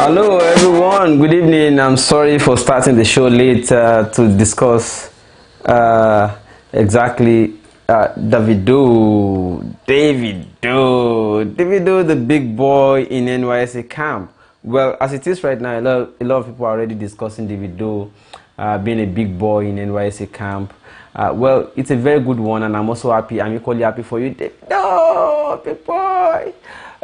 Hello everyone, good evening. I'm sorry for starting the show late to discuss exactly Davido, the big boy in NYSC camp. Well, as it is right now, a lot of people are already discussing Davido being a big boy in NYSC camp. Well, it's a very good one, and I'm also happy. I'm equally happy for you, Davido, big boy.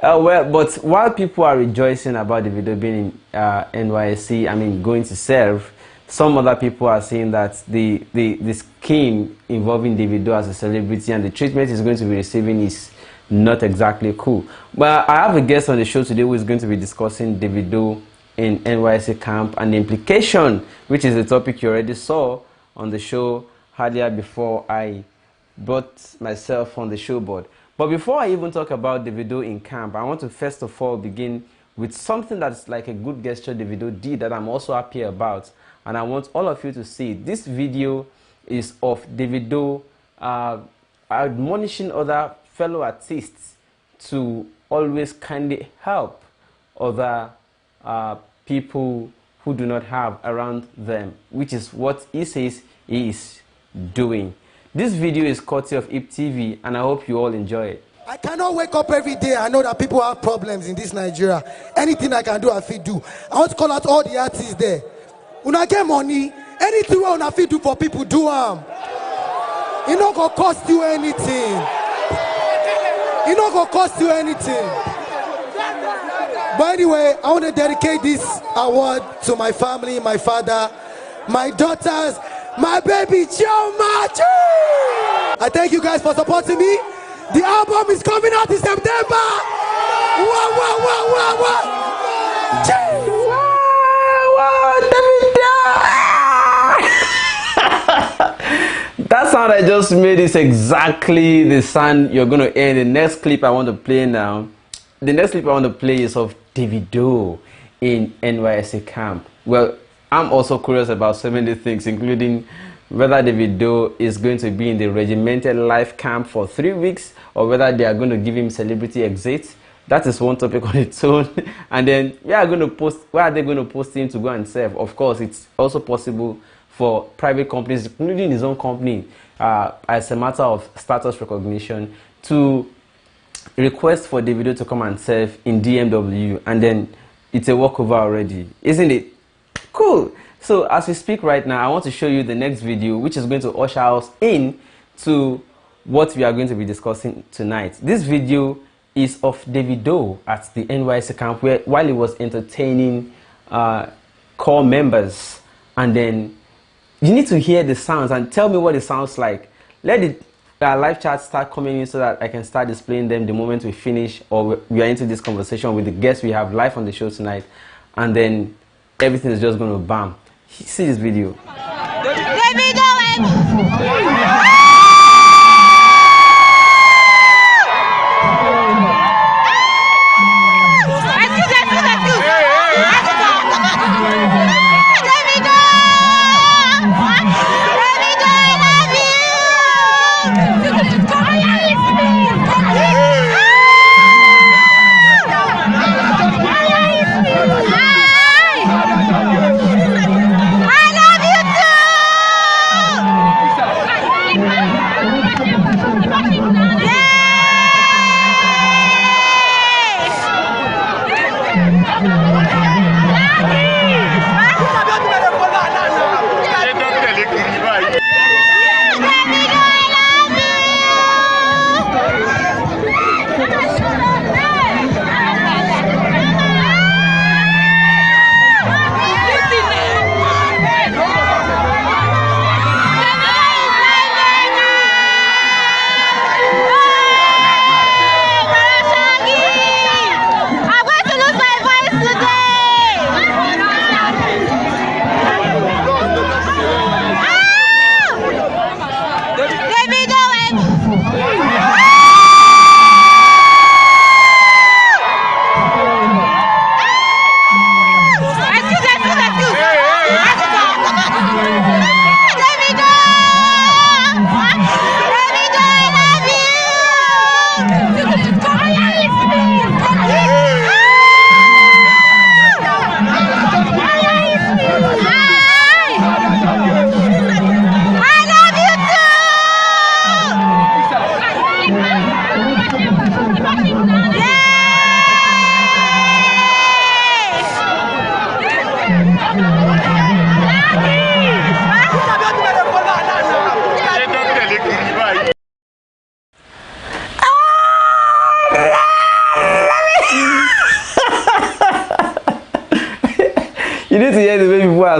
Well, but while people are rejoicing about Davido being in NYSC, I mean going to serve, some other people are saying that the scheme involving Davido as a celebrity and the treatment he's going to be receiving is not exactly cool. But I have a guest on the show today who is going to be discussing Davido in NYSC camp and the implication, which is the topic you already saw on the show earlier before I brought myself on the show board. But before I even talk about Davido in camp, I want to first of all begin with something that's like a good gesture Davido did that I'm also happy about, and I want all of you to see it. This video is of Davido admonishing other fellow artists to always kindly help other people who do not have around them, which is what he says he is doing. This video is courtesy of IP TV, and I hope you all enjoy it. I cannot wake up every day. I know that people have problems in this Nigeria. Anything I can do, I feel do. I want to call out all the artists there. When I get money, anything I want to do for people, do them. It not gonna cost you anything. It not gonna cost you anything. But anyway, I want to dedicate this award to my family, my father, my daughters, my baby Chioma. I thank you guys for supporting me. The album is coming out in September. That sound I just made is exactly the sound you're going to hear in the next clip I want to play now. The next clip I want to play is of Davido in NYSC camp. Well, I'm also curious about so many things, including whether Davido is going to be in the regimented life camp for 3 weeks or whether they are going to give him celebrity exit. That is one topic on its own. And then where are they going to post him to go and serve? Of course, it's also possible for private companies, including his own company, as a matter of status recognition, to request for Davido to come and serve in DMW, and then it's a walkover already, isn't it? Cool. So as we speak right now, I want to show you the next video, which is going to usher us in to what we are going to be discussing tonight. This video is of Davido at the NYSC camp while he was entertaining core members. And then you need to hear the sounds and tell me what it sounds like. Let the live chat start coming in so that I can start displaying them the moment we finish or we are into this conversation with the guests we have live on the show tonight. And then everything is just going to bam. See this video. Davido I'm going to lose my voice today.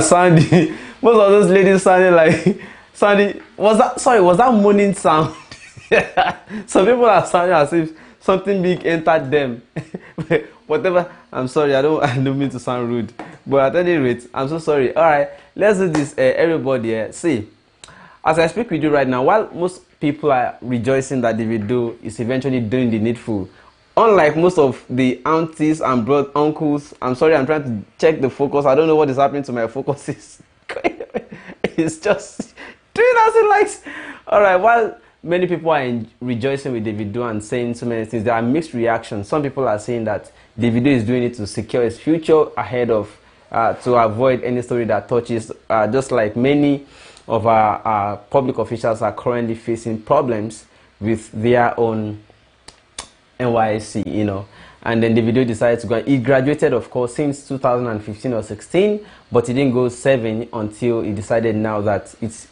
sounding, most of those ladies sounded like, was that moaning sound? Some people are sounding as if something big entered them. Whatever, I'm sorry, I don't mean to sound rude. But at any rate, I'm so sorry. Alright, let's do this, everybody. See, as I speak with you right now, while most people are rejoicing that Davido is eventually doing the needful, unlike most of the aunties and uncles, I'm sorry, I'm trying to check the focus. I don't know what is happening to my focus. It's just doing as it likes. Alright, while many people are rejoicing with Davido and saying so many things, there are mixed reactions. Some people are saying that Davido is doing it to secure his future ahead of, to avoid any story that touches, just like many of our public officials are currently facing problems with their own NYSC, you know. And then Davido decided to go. He graduated, of course, since 2015 or 16, but he didn't go 7 until he decided now that it's,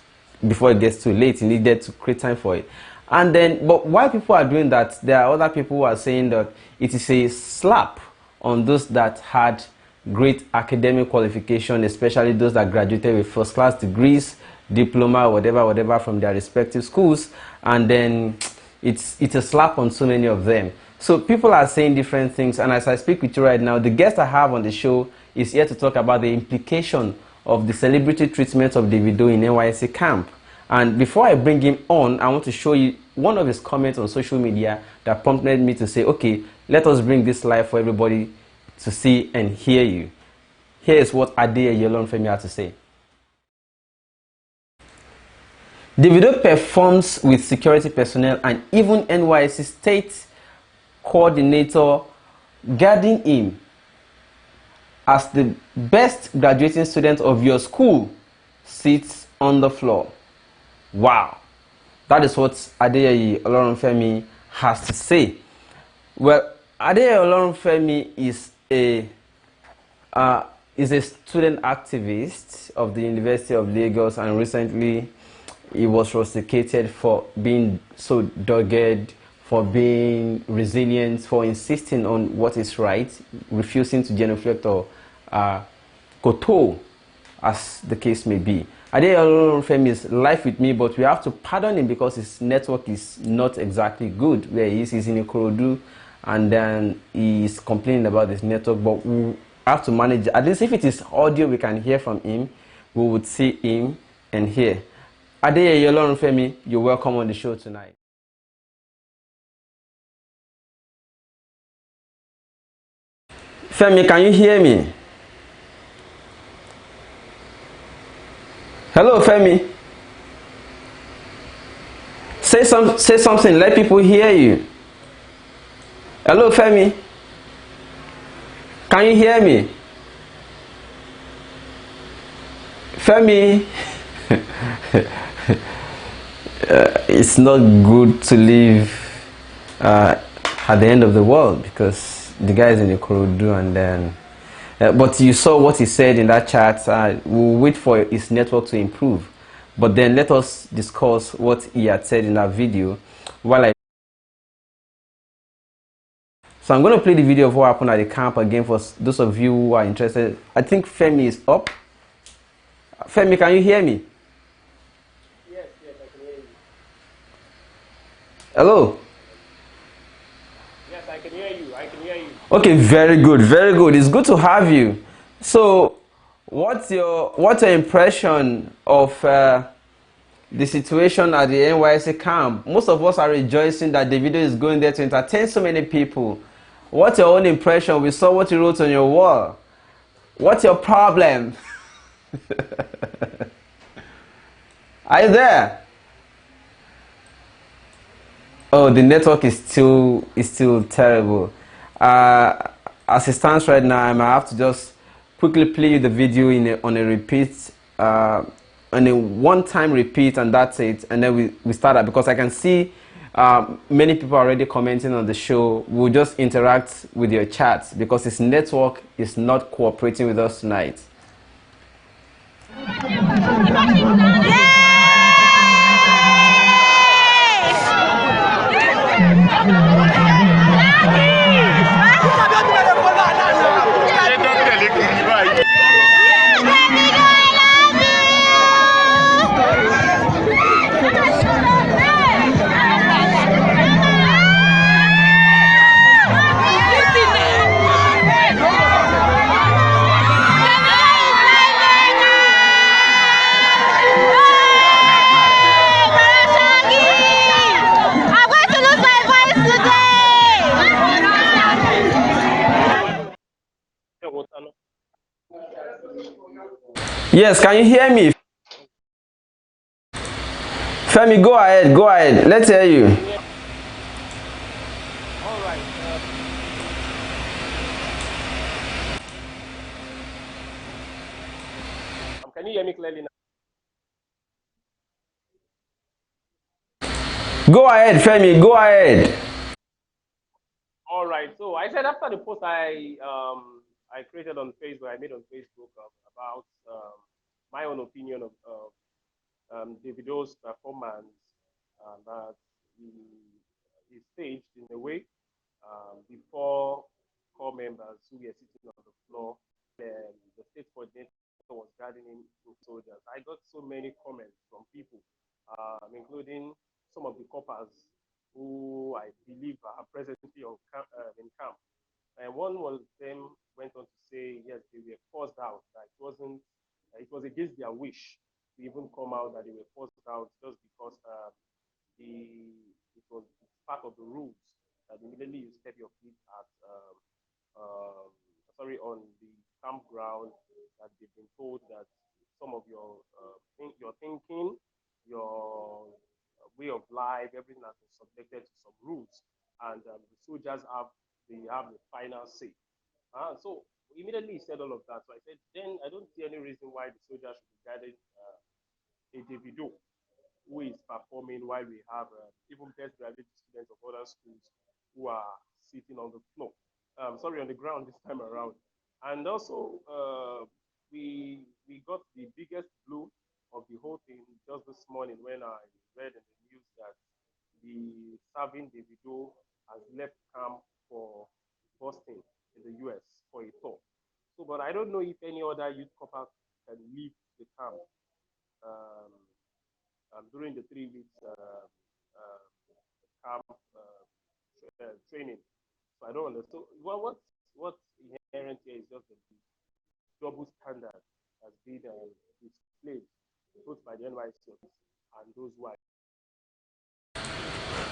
before it gets too late, he needed to create time for it. And then, but while people are doing that, there are other people who are saying that it is a slap on those that had great academic qualification, especially those that graduated with first-class degrees, diploma, whatever from their respective schools, and then it's a slap on so many of them. So people are saying different things, and as I speak with you right now, the guest I have on the show is here to talk about the implication of the celebrity treatment of Davido in NYSC camp. And before I bring him on, I want to show you one of his comments on social media that prompted me to say, okay, let us bring this live for everybody to see and hear you. Here is what Adeyeye Olorunfemi had to say. Davido performs with security personnel and even NYSC state coordinator guarding him as the best graduating student of your school sits on the floor. Wow, that is what Adeyeye Olorunfemi has to say. Well, Adeyeye Olorunfemi is a student activist of the University of Lagos, and recently he was rusticated for being so dogged, for being resilient, for insisting on what is right, refusing to genuflect or kowtow, as the case may be. Adeyeye Olorunfemi is live with me, but we have to pardon him because his network is not exactly good where he is. He's in Ikorodu, and then he's complaining about his network, but we have to manage. At least if it is audio we can hear from him, we would see him and hear. Adeyeye Olorunfemi, you're welcome on the show tonight. Femi, can you hear me? Hello, Femi. Say something, let people hear you. Hello, Femi. Can you hear me? Femi. It's not good to live at the end of the world because the guy is in Ikorodu, and then but you saw what he said in that chat. We'll wait for his network to improve, but then let us discuss what he had said in that video while So I'm going to play the video of what happened at the camp again for those of you who are interested. I think Femi is up. Femi, can you hear me? Yes, I can hear you. Hello? Yes, I can hear you. Okay, very good, very good. It's good to have you. So, what's your impression of the situation at the NYSC camp? Most of us are rejoicing that Davido is going there to entertain so many people. What's your own impression? We saw what you wrote on your wall. What's your problem? Are you there? Oh, the network is still terrible. As it stands right now, I might have to just quickly play the video on a repeat, on a one-time repeat, and that's it. And then we start that because I can see many people already commenting on the show. We'll just interact with your chats because his network is not cooperating with us tonight. Yes, can you hear me? Femi, go ahead, go ahead. Let's hear you. Can you hear? All right. Can you hear me clearly now? Go ahead, Femi, go ahead. All right. So I said after the post I created on Facebook, I made on Facebook about my own opinion of Davido's performance, that he, he staged in a way before core members who were sitting on the floor. The state coordinator was guarding to soldiers. I got so many comments from people, including some of the coppers who I believe are presently in camp. And one was them went on to say, yes, they were forced out. That it was against their wish to even come out. That they were forced out just because it was part of the rules that immediately you step your feet at um, on the campground, that they've been told that some of your thinking, your way of life, everything has been subjected to some rules, and the soldiers have the final say. So immediately he said all of that. So I said, then I don't see any reason why the soldiers should be guided a Davido who is performing, while we have even best graduate students of other schools who are sitting on the floor, sorry, on the ground this time around. And also, we got the biggest blow of the whole thing just this morning when I read in the news that the serving Davido has left camp for Boston in the US for a tour. So, but I don't know if any other youth corps can leave the camp um, during the 3 weeks camp training. So I don't understand. So what's inherent here is just the double standard has been displayed both by the NYSC and those who are.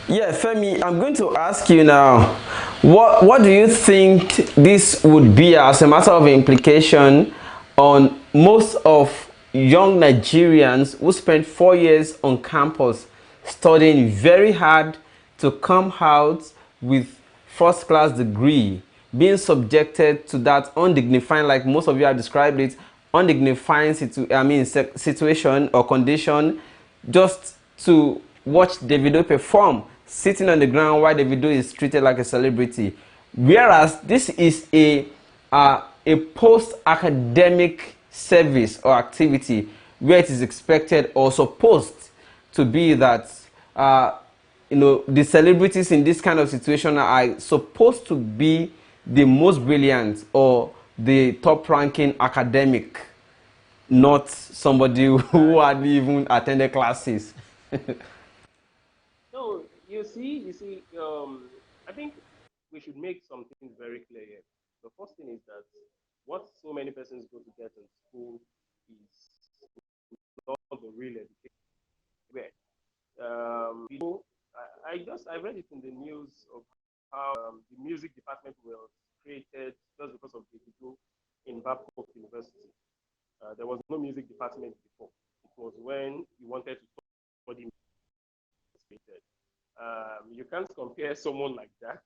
Yeah, Femi, I'm going to ask you now, what do you think this would be as a matter of implication on most of young Nigerians who spent 4 years on campus studying very hard to come out with first class degree, being subjected to that undignified, like most of you have described it, undignified situation or condition, just to watch Davido perform, sitting on the ground while Davido is treated like a celebrity. Whereas this is a post-academic service or activity where it is expected or supposed to be that the celebrities in this kind of situation are supposed to be the most brilliant or the top ranking academic, not somebody who had even attended classes. So I think we should make some things very clear here. The first thing is that what so many persons go to get in school is not the real education. Where I read it in the news of how the music department was created just because of the Davido in Babcock University. There was no music department before. It was when you wanted to study music. You can't compare someone like that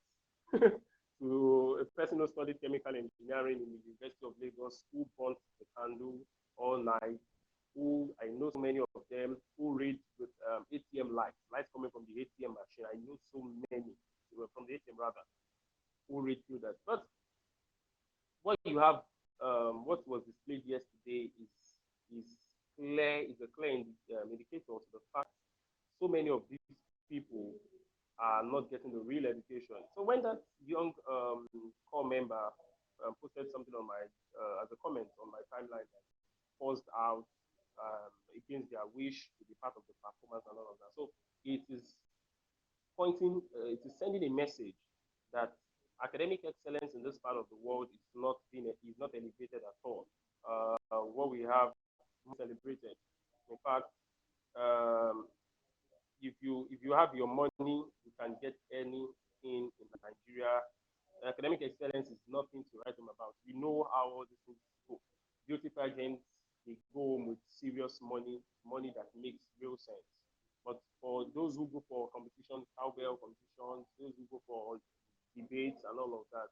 to a person who studied chemical engineering in the University of Lagos, who burnt the candle all night, who I know so many of them who read with ATM lights coming from the ATM machine. I know so many from the ATM rather who read through that. But what you have, what was displayed yesterday is is a clear indicator to the fact so many of these people are not getting the real education. So when that young core member posted something on my as a comment on my timeline, that forced out against their wish to be part of the performance and all of that. So it is it is sending a message that academic excellence in this part of the world is not elevated at all. What we have celebrated. In fact, um, if you have your money, you can get anything in Nigeria. Academic excellence is nothing to write home about. We know how all these things go. Beauty pageants, they go home with serious money, money that makes real sense. But for those who go for competition, cowbell competitions, those who go for debates and all of that,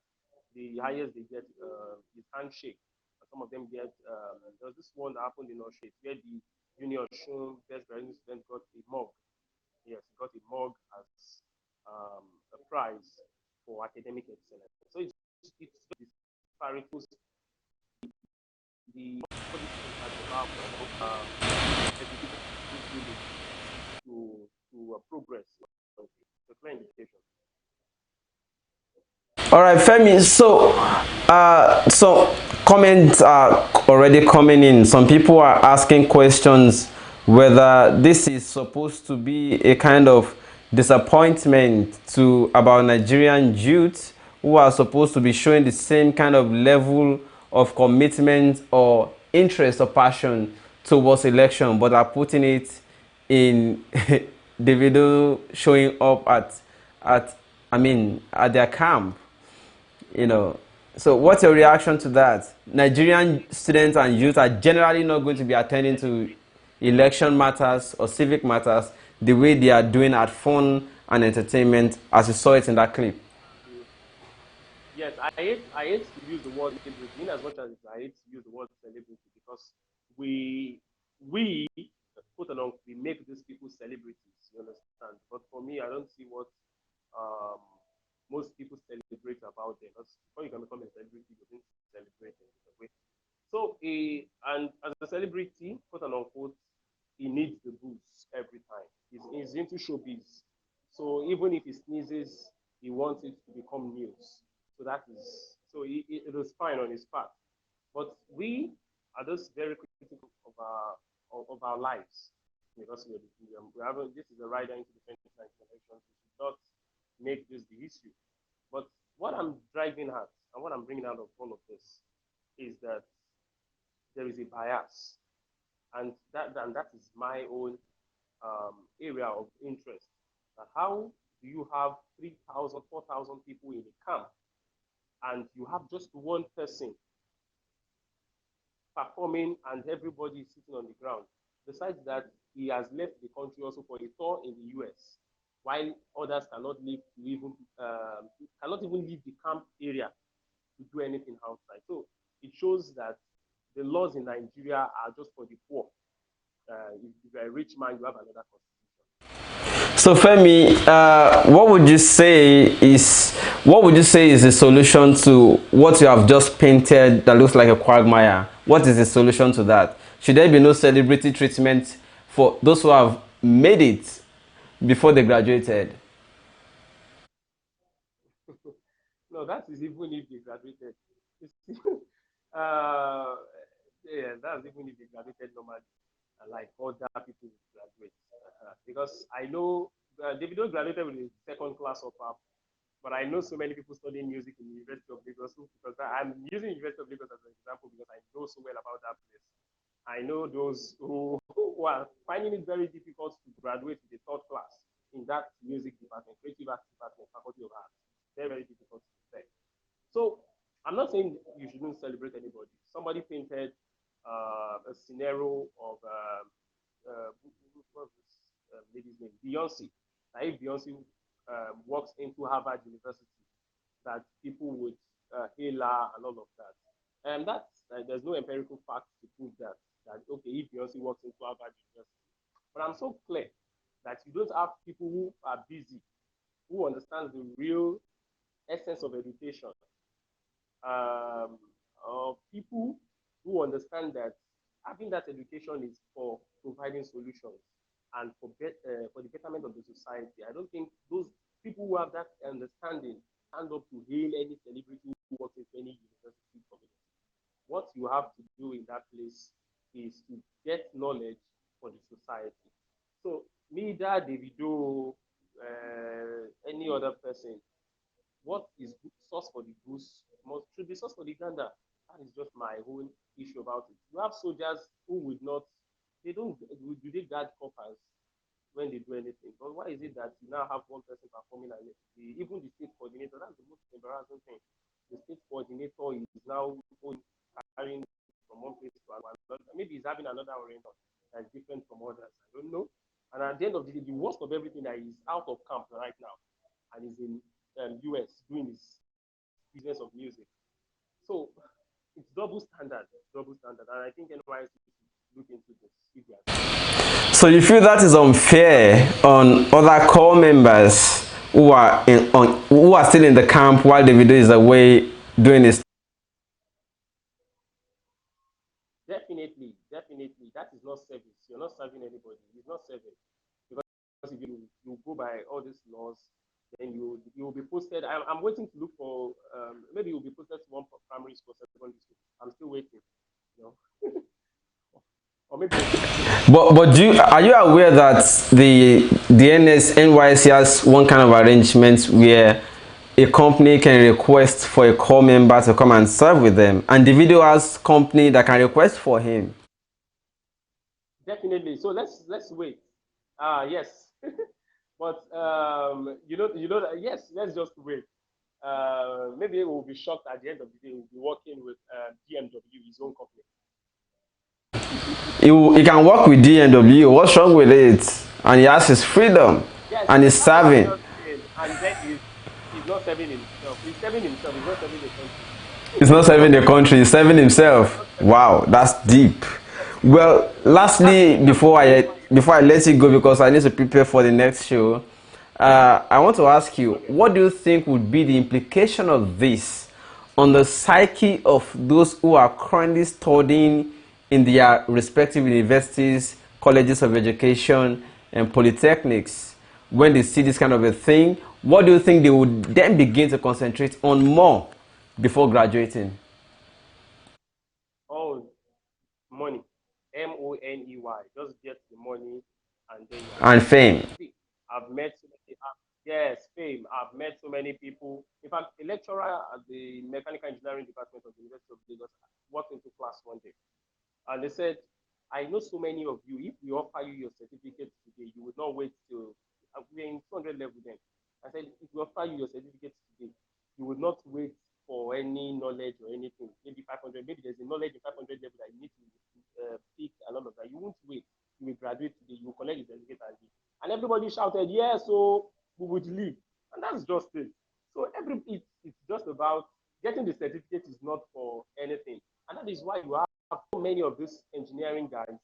the highest they get is handshake. And some of them get, there was this one that happened in Australia where the junior shown best graduate student got a mug. Yes, got a mug as a prize for academic excellence. So it's disparities, the politics at the level of education to progress. The clear indication. All right, Femi. So comments are already coming in. Some people are asking questions whether this is supposed to be a kind of disappointment to about Nigerian youth who are supposed to be showing the same kind of level of commitment or interest or passion towards election, but are putting it in Davido showing up at at their camp. So what's your reaction to that? Nigerian students and youth are generally not going to be attending to election matters or civic matters the way they are doing at fun and entertainment, as you saw it in that clip. Yes, I hate to use the word celebrity in as much as I hate to use the word celebrity because we put along we make these people celebrities, you understand? But for me, I don't see what um, most people celebrate about them. Because before you can become a celebrity, you need to celebrate them in a way. So, and as a celebrity, quote unquote, he needs the boost every time. He's into showbiz. So even if he sneezes, he wants it to become news. So that is, so it was fine on his part. But we are just very critical of our lives because we haven't, this is a rider into the 2019 elections. We should not make this the issue. But what I'm driving at and what I'm bringing out of all of this is that there is a bias, and that is my own area of interest. How do you have 3,000, 4,000 people in a camp, and you have just one person performing, and everybody is sitting on the ground? Besides that, he has left the country also for a tour in the US, while others cannot even leave the camp area to do anything outside. So it shows that the laws in Nigeria are just for the poor. If you're a rich man, you have another constitution. So Femi, what would you say is the solution to what you have just painted that looks like a quagmire? What is the solution to that? Should there be no celebrity treatment for those who have made it before they graduated? No, that is even if they graduated. uh, yeah, that's even if they graduated normally, like other people graduate. Because I know Davido graduated with a second class of but I know so many people studying music in the University of Lagos because I'm using University of Lagos as an example because I know so well about that place. I know those who are finding it very difficult to graduate with a third class in that music department, creative arts department, faculty of arts. Very, very difficult to say. So I'm not saying you shouldn't celebrate anybody. Somebody painted a scenario of what's this lady's name? Beyonce. Now, if Beyonce walks into Harvard University, that people would hail her and all of that. And there's no empirical fact to prove that. That okay, if Beyonce walks into Harvard University, but I'm so clear that you don't have people who are busy, who understand the real essence of education, of people who understand that having that education is for providing solutions and for the betterment of the society. I don't think those people who have that understanding stand up to hail any celebrity who works in any university community. What you have to do in that place is to get knowledge for the society. So neither Davido, any other person, what is source for the goose should be source for the gander. That is just my whole issue about it. You have soldiers who would not, they don't, do they guard coppers when they do anything? But why is it that you now have one person performing and even the state coordinator? That's the most embarrassing thing. The state coordinator is now carrying from one place to another. Maybe he's having another orientation that's different from others. I don't know. And at the end of the day, the worst of everything that he's out of camp right now and he's in US doing his business of music. So it's double standard, double standard. And I think NYSC should look into this. So you feel that is unfair on other core members who are who are still in the camp while Davido is away doing his. Definitely, definitely. That is not service. You're not serving anybody. It's not serving. Because if you go by all these laws, then you will be posted. I'm waiting to look for maybe you'll be posted to one primary school, secondary school. I'm still waiting. You know. Or maybe. But are you aware that the NYSC has one kind of arrangement where a company can request for a core member to come and serve with them, and Davido has company that can request for him? Definitely. So let's wait. Yes. But you know that yes, let's just wait. Maybe we will be shocked at the end of the day. We'll be working with DMW, his own company. He can work with DMW. What's wrong with it? And he has his freedom, yes, and he's serving. And then he's not serving himself. He's serving himself. He's not serving the country. He's not serving the country. He's serving himself. Wow, that's deep. Well, lastly, before I let you go, because I need to prepare for the next show, I want to ask you, what do you think would be the implication of this on the psyche of those who are currently studying in their respective universities, colleges of education, and polytechnics? When they see this kind of a thing, what do you think they would then begin to concentrate on more before graduating? Oh, money. Money. Just get the money and then and fame. I've met yes, fame. I've met so many people. In fact, a lecturer at the mechanical engineering department of the University of Lagos walked into class one day, and they said, "I know so many of you. If we offer you your certificate today, you would not wait till we're in 200 level then." I said, "If we offer you your certificate today, you would not wait for any knowledge or anything. Maybe 500. Maybe there's a knowledge in 500 level that you need to pick and all of that. You won't wait. You will graduate today. You will collect the certificate and leave." And everybody shouted, "Yes, so we would leave." And that's just it. So it's just about getting the certificate is not for anything. And that is why you have so many of these engineering guys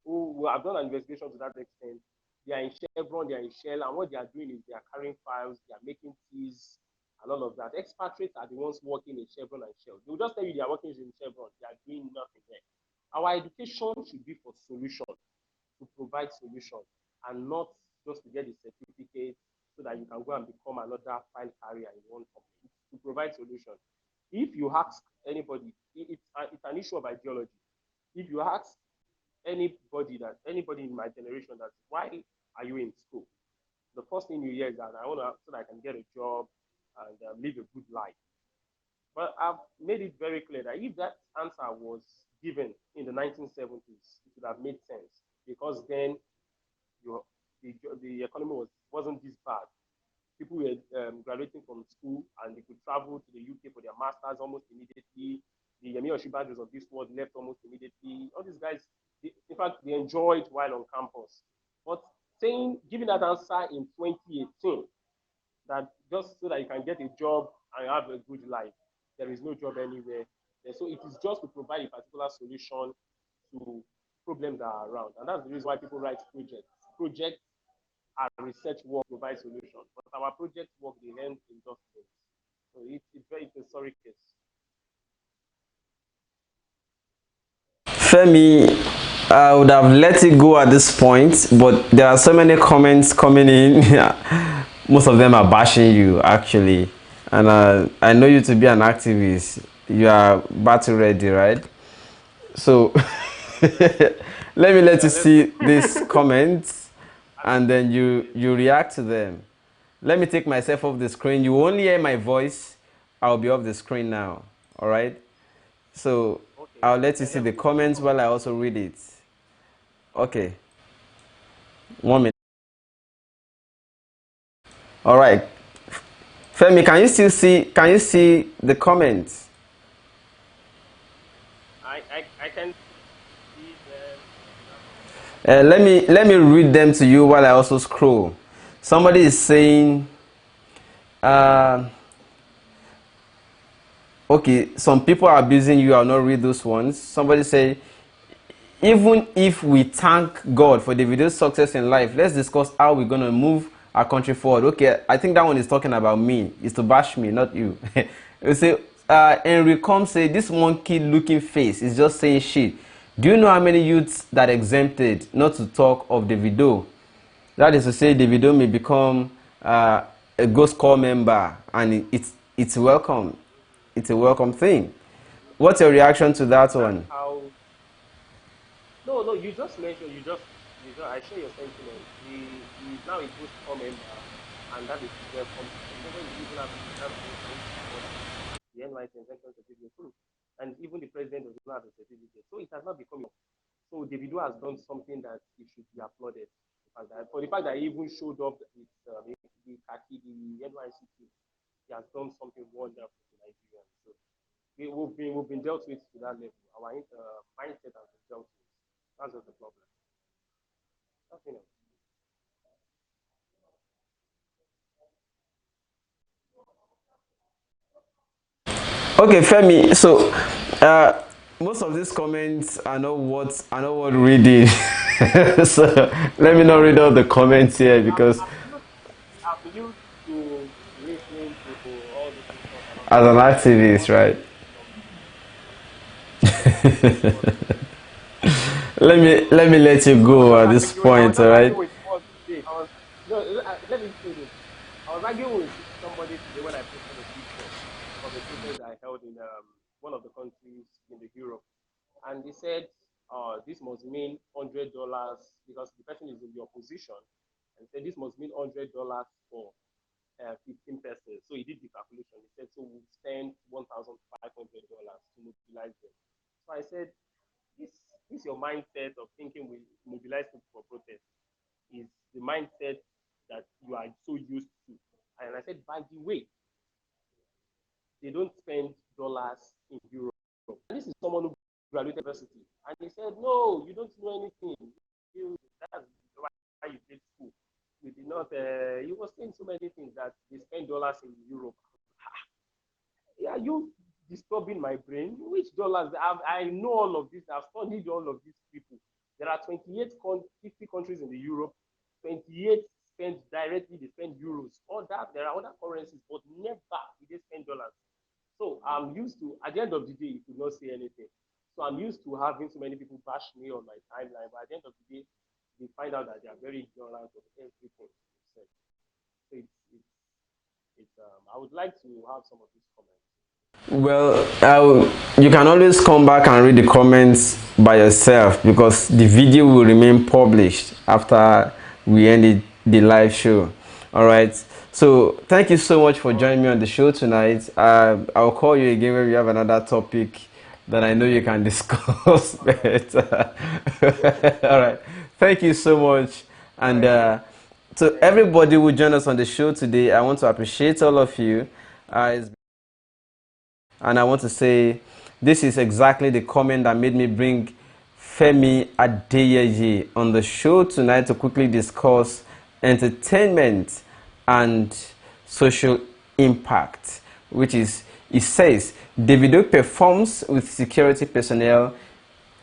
who have done an investigation to that extent. They are in Chevron, they are in Shell, and what they are doing is they are carrying files, they are making keys, and all of that. Expatriates are the ones working in Chevron and Shell. They will just tell you they are working in Chevron, they are doing nothing there. Our education should be for solution, to provide solution, and not just to get the certificate so that you can go and become another file carrier in one company. It's to provide solution. If you ask anybody, it's an issue of ideology. If you ask anybody in my generation that why are you in school, the first thing you hear is that I want to so that I can get a job and live a good life. But I've made it very clear that if that answer was given in the 1970s, it would have made sense, because then the economy wasn't this bad. People were graduating from school and they could travel to the UK for their masters almost immediately. The Yemi Oshibajos of this world left almost immediately. All these guys, in fact, they enjoyed while on campus. But giving that answer in 2018, that just so that you can get a job and have a good life, there is no job anywhere. And so it is just to provide a particular solution to problems that are around. And that's the reason why people write projects. Projects are research work, provide solutions. But our project work, they end in documents. So it's a sorry case. Femi, I would have let it go at this point, but there are so many comments coming in. Most of them are bashing you, actually. And I know you to be an activist. You are battle ready, right? So let me let you see these comments, and then you react to them. Let me take myself off the screen. You only hear my voice. I'll be off the screen now. All right? So okay, I'll let you see the comments while I also read it. Okay. 1 minute. All right. Femi, can you see the comments? I can see them. Let me read them to you while I also scroll. Somebody is saying, okay, some people are abusing you. I'll not read those ones. Somebody say, even if we thank God for Davido's success in life, let's discuss how we're gonna move our country forward. Okay, I think that one is talking about me. It's to bash me, not you. You say, Henry Com say, this monkey-looking face is just saying shit. Do you know how many youths that exempted, not to talk of Davido? That is to say, Davido may become a ghost call member, and it's welcome. It's a welcome thing. What's your reaction to that one? How? No, you just mentioned, I share your sentiment. He is now a post call member, and that is where comes from. When you even have the NYSC certificate approved, and even the president does not have a certificate. So it has not become. So Davido has done something that it should be applauded. For the fact that he even showed up with the NYSC team, he has done something wonderful to Nigeria. So we've been dealt with to that level. Our mindset has been dealt with. That's just the problem. Nothing else. Okay, Femi. So, most of these comments are not what reading. So let me not read all the comments here because I'm used to listening to all this stuff. as an activist, right? Let me let you go at this point, all right? Let me say this. I was arguing with somebody today when I posted a picture of a protest I held in one of the countries in the Europe, and they said, this must mean $100 because the person is in the opposition, and said this must mean $100 for 15 persons. So he did the calculation. He said, so we'll spend $1,500 to mobilize them. So I said, this your mindset of thinking we mobilize people for protest is the mindset that you are so used to. And I said, by the way, they don't spend dollars in Europe. And this is someone who graduated university. And he said, no, you don't know anything. That's why you did school. You did not, he was saying so many things that they spend dollars in Europe. Yeah, you disturbing my brain. Which dollars? I know all of this. I've studied all of these people. There are 50 countries in the Europe. 28 spend directly, they spend euros. All that, there are other currencies, but never do they spend dollars. So I'm used to, at the end of the day, you could not say anything. So I'm used to having so many people bash me on my timeline, but at the end of the day, they find out that they are very ignorant of everything. So I would like to have some of these comments. Well, you can always come back and read the comments by yourself because the video will remain published after we end the live show. All right. So thank you so much for joining me on the show tonight. I'll call you again when we have another topic that I know you can discuss. But, all right. Thank you so much. And to everybody who joined us on the show today, I want to appreciate all of you. And I want to say this is exactly the comment that made me bring Femi Adeyeye on the show tonight to quickly discuss entertainment and social impact, which is, it says, Davido performs with security personnel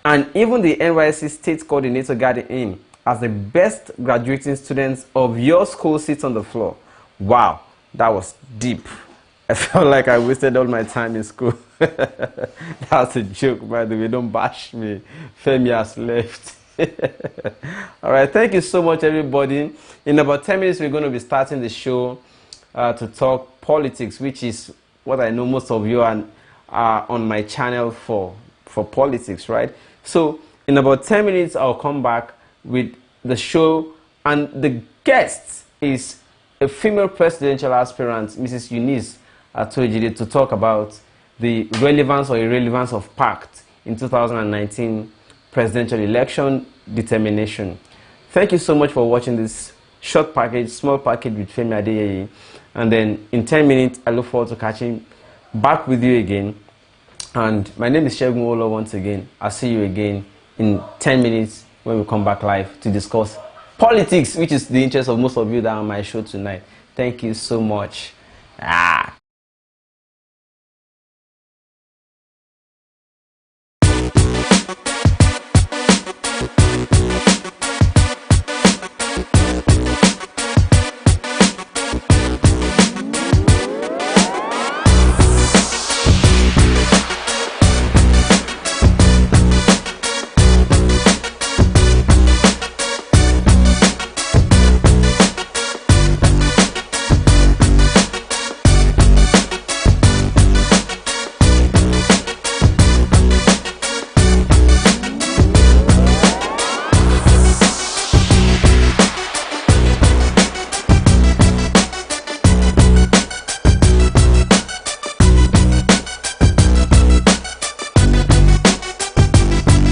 and even the NYSC state coordinator guarding him as the best graduating students of your school sits on the floor. Wow, that was deep. I felt like I wasted all my time in school. That's a joke, by the way. Don't bash me. Femi has left. All right. Thank you so much, everybody. In about 10 minutes, we're going to be starting the show to talk politics, which is what I know most of you are on my channel for politics, right? So in about 10 minutes, I'll come back with the show. And the guest is a female presidential aspirant, Mrs. Eunice Atoyejide, to talk about the relevance or irrelevance of PACT in 2019 presidential election determination. Thank you so much for watching this short package, small package with Femi Adeyeye. And then in 10 minutes, I look forward to catching back with you again And my name is Segun Olo once again. I'll see you again in 10 minutes when we come back live to discuss politics, which is the interest of most of you that are on my show tonight. Thank you so much.